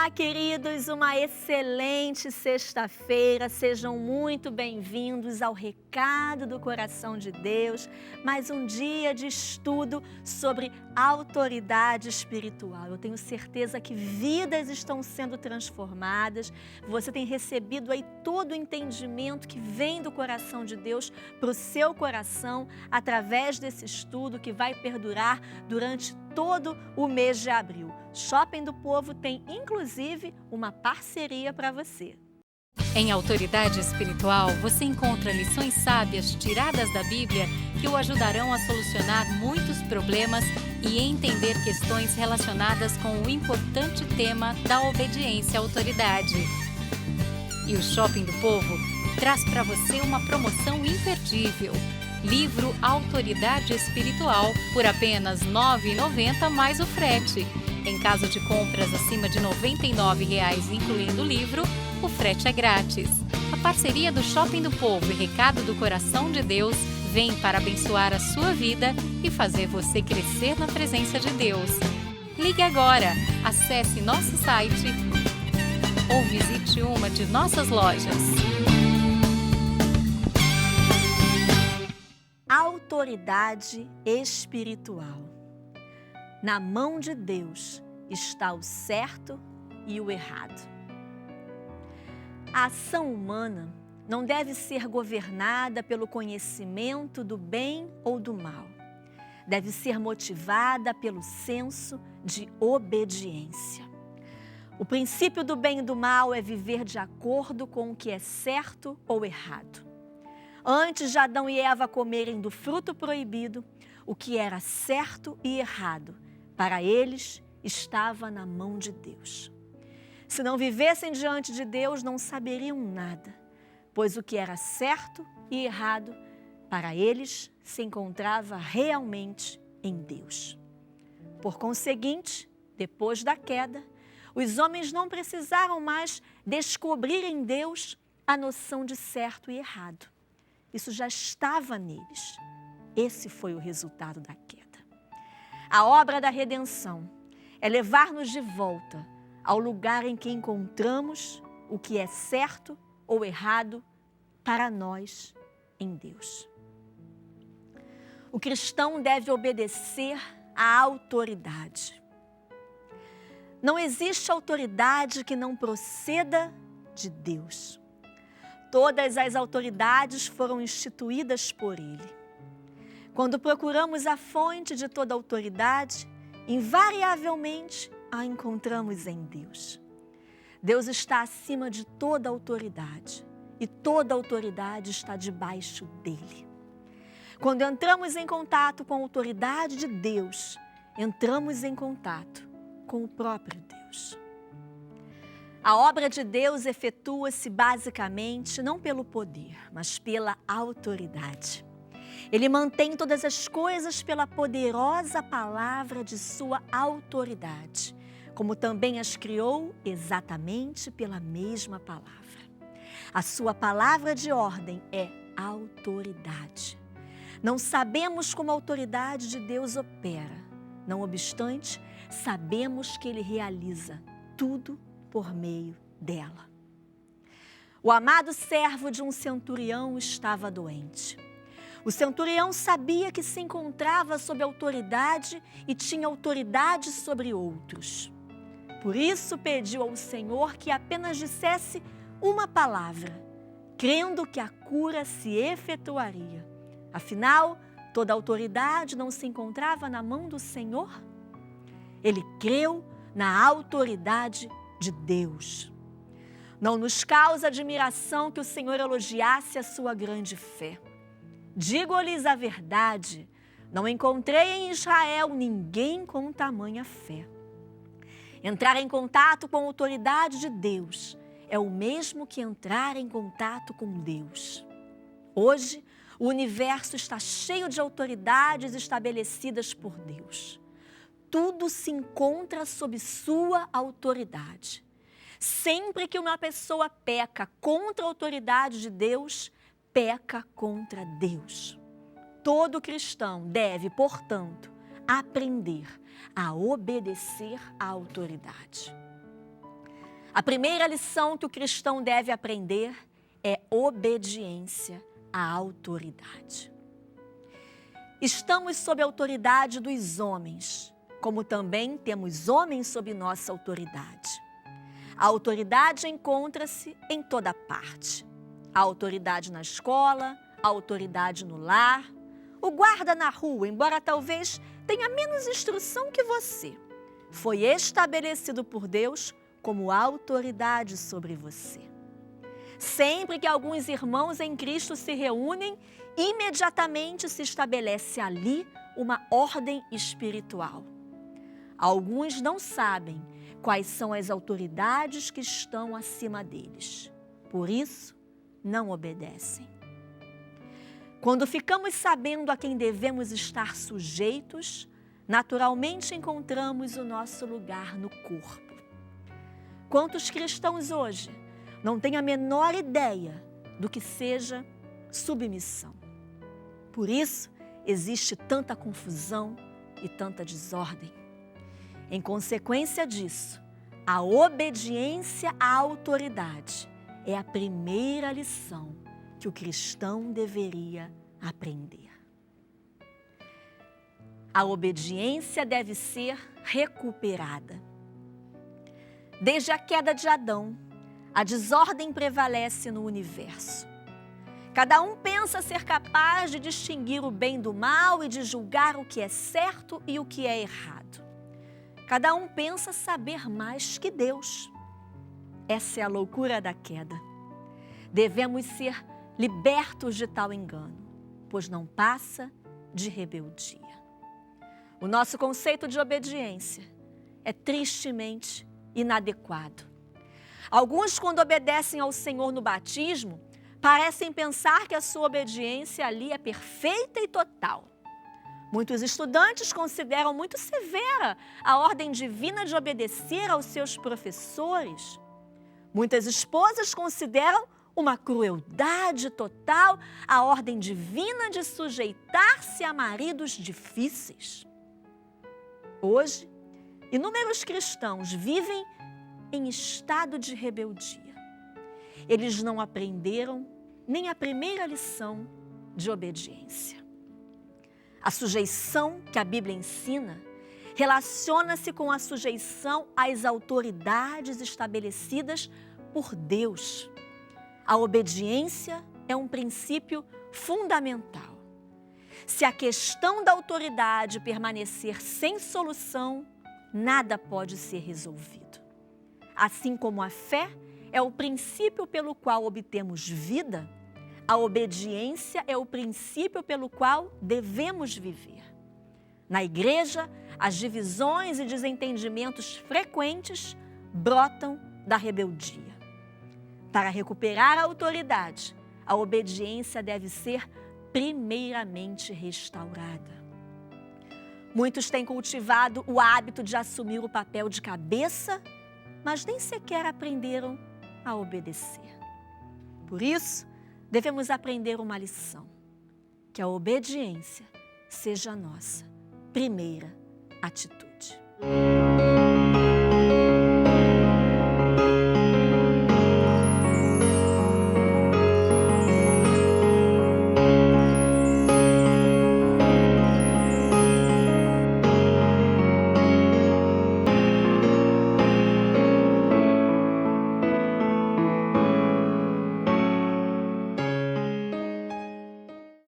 Olá, queridos, uma excelente sexta-feira. Sejam muito bem-vindos ao Recado do Coração de Deus. Mais um dia de estudo sobre autoridade espiritual. Eu tenho certeza que vidas estão sendo transformadas. Você tem recebido aí todo o entendimento que vem do coração de Deus para o seu coração através desse estudo que vai perdurar durante todo o mês de abril. Shopping do Povo tem, inclusive, uma parceria para você. Em Autoridade Espiritual, você encontra lições sábias tiradas da Bíblia que o ajudarão a solucionar muitos problemas e entender questões relacionadas com o importante tema da obediência à autoridade. E o Shopping do Povo traz para você uma promoção imperdível. Livro Autoridade Espiritual por apenas R$ 9,90 mais o frete. Em caso de compras acima de R$ 99,00, incluindo o livro, o frete é grátis. A parceria do Shopping do Povo e Recado do Coração de Deus vem para abençoar a sua vida e fazer você crescer na presença de Deus. Ligue agora, acesse nosso site ou visite uma de nossas lojas. Autoridade espiritual. Na mão de Deus está o certo e o errado. A ação humana não deve ser governada pelo conhecimento do bem ou do mal. Deve ser motivada pelo senso de obediência. O princípio do bem e do mal é viver de acordo com o que é certo ou errado. Antes de Adão e Eva comerem do fruto proibido, o que era certo e errado, para eles estava na mão de Deus. Se não vivessem diante de Deus, não saberiam nada, pois o que era certo e errado, para eles se encontrava realmente em Deus. Por conseguinte, depois da queda, os homens não precisaram mais descobrir em Deus a noção de certo e errado. Isso já estava neles. Esse foi o resultado da queda. A obra da redenção é levar-nos de volta ao lugar em que encontramos o que é certo ou errado para nós em Deus. O cristão deve obedecer à autoridade. Não existe autoridade que não proceda de Deus. Todas as autoridades foram instituídas por Ele. Quando procuramos a fonte de toda autoridade, invariavelmente a encontramos em Deus. Deus está acima de toda autoridade e toda autoridade está debaixo dele. Quando entramos em contato com a autoridade de Deus, entramos em contato com o próprio Deus. A obra de Deus efetua-se basicamente não pelo poder, mas pela autoridade. Ele mantém todas as coisas pela poderosa palavra de sua autoridade, como também as criou exatamente pela mesma palavra. A sua palavra de ordem é autoridade. Não sabemos como a autoridade de Deus opera. Não obstante, sabemos que Ele realiza tudo por meio dela. O amado servo de um centurião estava doente. O centurião sabia que se encontrava sob autoridade e tinha autoridade sobre outros. Por isso pediu ao Senhor que apenas dissesse uma palavra, crendo que a cura se efetuaria. Afinal, toda autoridade não se encontrava na mão do Senhor? Ele creu na autoridade de Deus. Não nos causa admiração que o Senhor elogiasse a sua grande fé. Digo-lhes a verdade, não encontrei em Israel ninguém com tamanha fé. Entrar em contato com a autoridade de Deus é o mesmo que entrar em contato com Deus. Hoje, o universo está cheio de autoridades estabelecidas por Deus. Tudo se encontra sob sua autoridade. Sempre que uma pessoa peca contra a autoridade de Deus, peca contra Deus. Todo cristão deve, portanto, aprender a obedecer à autoridade. A primeira lição que o cristão deve aprender é obediência à autoridade. Estamos sob a autoridade dos homens, como também temos homens sob nossa autoridade. A autoridade encontra-se em toda parte. A autoridade na escola, a autoridade no lar, o guarda na rua, embora talvez tenha menos instrução que você, foi estabelecido por Deus como autoridade sobre você. Sempre que alguns irmãos em Cristo se reúnem, imediatamente se estabelece ali uma ordem espiritual. Alguns não sabem quais são as autoridades que estão acima deles. Por isso, não obedecem. Quando ficamos sabendo a quem devemos estar sujeitos, naturalmente encontramos o nosso lugar no corpo. Quantos cristãos hoje não têm a menor ideia do que seja submissão? Por isso, existe tanta confusão e tanta desordem. Em consequência disso, a obediência à autoridade é a primeira lição que o cristão deveria aprender. A obediência deve ser recuperada. Desde a queda de Adão, a desordem prevalece no universo. Cada um pensa ser capaz de distinguir o bem do mal e de julgar o que é certo e o que é errado. Cada um pensa saber mais que Deus. Essa é a loucura da queda. Devemos ser libertos de tal engano, pois não passa de rebeldia. O nosso conceito de obediência é tristemente inadequado. Alguns, quando obedecem ao Senhor no batismo, parecem pensar que a sua obediência ali é perfeita e total. Muitos estudantes consideram muito severa a ordem divina de obedecer aos seus professores. Muitas esposas consideram uma crueldade total a ordem divina de sujeitar-se a maridos difíceis. Hoje, inúmeros cristãos vivem em estado de rebeldia. Eles não aprenderam nem a primeira lição de obediência. A sujeição que a Bíblia ensina relaciona-se com a sujeição às autoridades estabelecidas por Deus. A obediência é um princípio fundamental. Se a questão da autoridade permanecer sem solução, nada pode ser resolvido. Assim como a fé é o princípio pelo qual obtemos vida, a obediência é o princípio pelo qual devemos viver. Na igreja, as divisões e desentendimentos frequentes brotam da rebeldia. Para recuperar a autoridade, a obediência deve ser primeiramente restaurada. Muitos têm cultivado o hábito de assumir o papel de cabeça, mas nem sequer aprenderam a obedecer. Por isso, devemos aprender uma lição: que a obediência seja a nossa primeira atitude.